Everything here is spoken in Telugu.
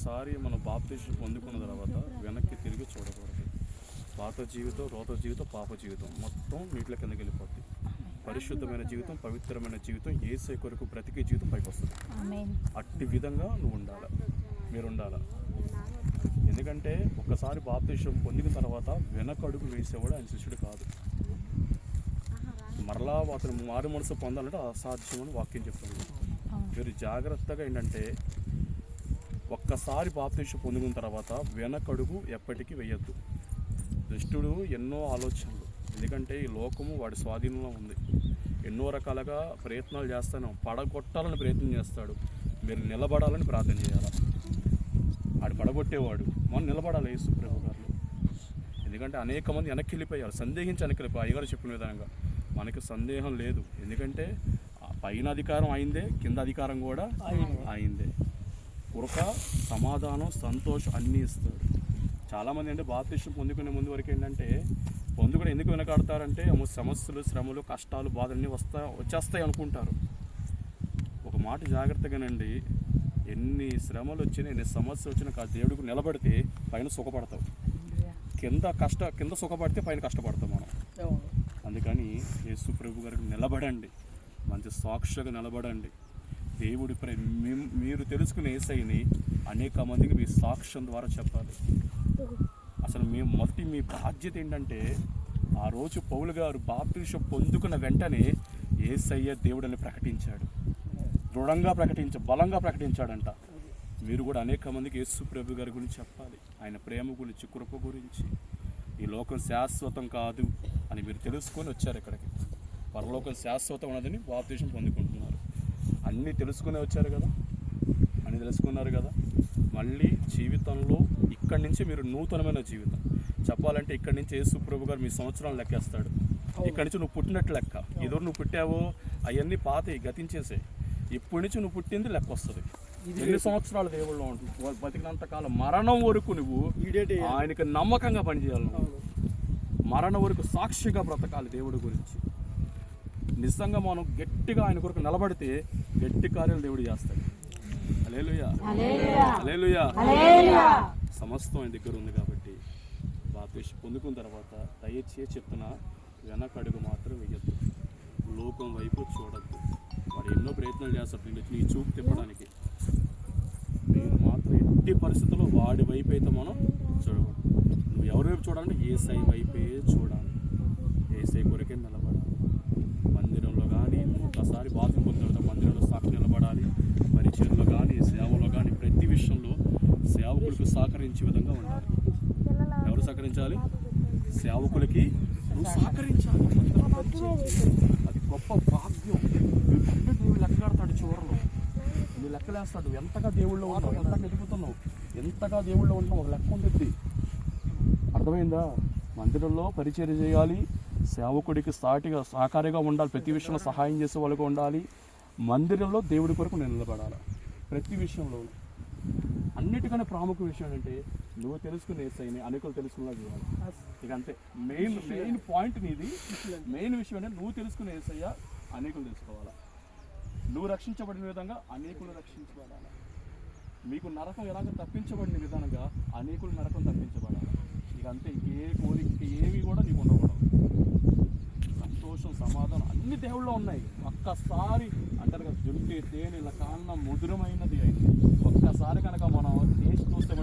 ఒక్కసారి మనం బాప్తిసం పొందుకున్న తర్వాత వెనక్కి తిరిగి చూడకూడదు. పాత జీవితం, రోత జీవితం, పాప జీవితం మొత్తం నీటిలో కిందకి వెళ్ళిపోద్ది. పరిశుద్ధమైన జీవితం, పవిత్రమైన జీవితం, యేసయ్య కొరకు బ్రతికే జీవితం పైకి వస్తుంది. అట్టి విధంగా నువ్వు ఉండాలి, మీరు ఉండాలి. ఎందుకంటే ఒక్కసారి బాప్తిసం పొందిన తర్వాత వెనకడుగు వేసేవాడు ఆయన శిష్యుడు కాదు. మరలా అతను మారు మనసు పొందాలంటే అసాధ్యమని వాక్యం చెప్తుంది. మీరు జాగ్రత్తగా ఏంటంటే ఒక్కసారి బాప్తిసం పొందిన తర్వాత వెనకడుగు ఎప్పటికీ వేయద్దు. దుష్టుడు ఎన్నో ఆలోచనలు, ఎందుకంటే ఈ లోకము వాడి స్వాధీనంలో ఉంది. ఎన్నో రకాలుగా ప్రయత్నాలు చేస్తాను, పడగొట్టాలని ప్రయత్నం చేస్తాడు. మీరు నిలబడాలని ప్రార్థన చేయాలి. ఆడు పడగొట్టేవాడు, మనం నిలబడాలి యేసు ప్రభు గారు. ఎందుకంటే అనేక మంది వెనక్కి వెళ్ళిపోయారు, సందేహించి వెనక్కి వెళ్ళిపోయారు. అయ్యగారు చెప్పిన విధంగా మనకి సందేహం లేదు. ఎందుకంటే పైన అధికారం అయిందే, కింద అధికారం కూడా అయిందే. కృప, సమాధానం, సంతోషం అన్నీ ఇస్తాడు. చాలామంది అంటే బాప్తిసం పొందుకునే ముందు వరకు ఏంటంటే పొందుకుని ఎందుకు వెనకాడతారంటే సమస్యలు, శ్రమలు, కష్టాలు, బాధలన్నీ వచ్చేస్తాయి అనుకుంటారు. ఒక మాట జాగ్రత్తగానండి, ఎన్ని శ్రమలు వచ్చినా, ఎన్ని సమస్యలు వచ్చినా దేవుడికి నిలబడితే పైన సుఖపడతావు. కింద సుఖపడితే పైన కష్టపడతాం మనం. అందుకని యేసు ప్రభు గారికి నిలబడండి, మంచి సాక్షిగా నిలబడండి. దేవుడి మీరు తెలుసుకునే యేసయ్యని అనేక మందికి మీ సాక్ష్యం ద్వారా చెప్పాలి. అసలు మొదటి మీ బాధ్యత ఏంటంటే ఆ రోజు పౌలు గారు బాప్తిసం పొందుకున్న వెంటనే యేసయ్య దేవుడని ప్రకటించాడు, దృఢంగా బలంగా ప్రకటించాడంట. మీరు కూడా అనేక మందికి యేసు ప్రభు గారి గురించి చెప్పాలి, ఆయన ప్రేమ గురించి, కృప గురించి. ఈ లోకం శాశ్వతం కాదు అని మీరు తెలుసుకొని వచ్చారు ఇక్కడికి. పరలోకం శాశ్వతం ఉన్నదని బాప్తిసం పొందుకుంటున్నారు. అన్నీ తెలుసుకునే వచ్చారు కదా, అన్నీ తెలుసుకున్నారు కదా. మళ్ళీ జీవితంలో ఇక్కడి నుంచి మీరు నూతనమైన జీవితం చెప్పాలంటే ఇక్కడి నుంచి యేసు ప్రభు గారు మీ సంవత్సరాలు లెక్కేస్తాడు. ఇక్కడి నుంచి నువ్వు పుట్టినట్టు లెక్క. ఏదో నువ్వు పుట్టావో అవన్నీ పాతవి, గతించేసాయి. ఇప్పటి నుంచి నువ్వు పుట్టింది లెక్క వస్తుంది. ఎన్ని సంవత్సరాలు దేవుళ్ళు ఉంటుంది, బతికినంత కాలం మరణం వరకు నువ్వు ఆయనకి నమ్మకంగా పనిచేయాలి. మరణం వరకు సాక్షిగా బ్రతకాలి దేవుడి గురించి. నిజంగా మనం గట్టిగా ఆయన కొరకు నిలబడితే గట్టి కార్యాలు దేవుడు చేస్తాడు. హల్లెలూయా, హల్లెలూయా. సమస్తం ఆయన దగ్గర ఉంది కాబట్టి బాప్తిసం పొందుకున్న తర్వాత దయచేసి చెప్తున్నా, వెనకడుగు మాత్రం వేయద్దు, లోకం వైపు చూడద్దు. వాడు ఎన్నో ప్రయత్నాలు చేస్తాడు నీ చూపు తిప్పడానికి. నేను మాత్రం ఎట్టి పరిస్థితుల్లో వాడి వైపు అయితే మనం చూడకూడదు. నువ్వు ఎవరి వైపు చూడాలంటే యేసయ్య వైపే చూడాలి, యేసయ్య కొరకే నిలబడాలి. మందిరంలో కానీ ఒకసారి బాత్రూమ్ పొందుతాడు, మందిరంలో సాక్షి నిలబడాలి. పరిచయంలో కానీ, సేవలో కానీ, ప్రతి విషయంలో సేవకులకు సహకరించే విధంగా ఉండాలి. ఎవరు సహకరించాలి? సేవకులకి నువ్వు సహకరించాలి. అది గొప్ప భాగ్యం. దేవుడు లెక్కలాడతాడు చివరిలో, నువ్వు లెక్కలేస్తాడు. ఎంతగా దేవుళ్ళో ఉన్నావు, ఎంతగా ఎదుగుతున్నావు, ఎంతగా దేవుళ్ళో ఉంటున్నావు, ఒక లెక్క ఉంటుంది. అర్థమైందా? మందిరంలో పరిచర్య చేయాలి, సేవకుడికి సాటిగా సహకారిగా ఉండాలి, ప్రతి విషయంలో సహాయం చేసే వాళ్ళగా ఉండాలి. మందిరంలో దేవుడి కొరకు నిలబడాలి ప్రతి విషయంలో. అన్నిటికన్నా ప్రాముఖ్య విషయం ఏంటంటే నువ్వు తెలుసుకునే యేసయ్యని అనేకులు తెలుసుకునేలా చేయాలి. ఇక అంతే. మెయిన్ పాయింట్ నీది. మెయిన్ విషయం అంటే నువ్వు తెలుసుకునే యేసయ్య అనేకులు తెలుసుకోవాలా. నువ్వు రక్షించబడిన విధంగా అనేకులు రక్షించబడాలి. మీకు నరకం ఎలాగ తప్పించబడిన విధానంగా అనేకులు నరకం తప్పించబడాలి. ఇక అంతే. ఏ కోరిక ఏవి కూడా నీకు ఉండకూడదు. సంతోషం, సమాధానం అన్ని దేవుళ్ళలో ఉన్నాయి. ఒక్కసారి అంటారు కదా, జుంటి తేనెల కాన్న మధురమైనది అయింది. ఒక్కసారి కనుక మనం టేస్ట్ చూస్తే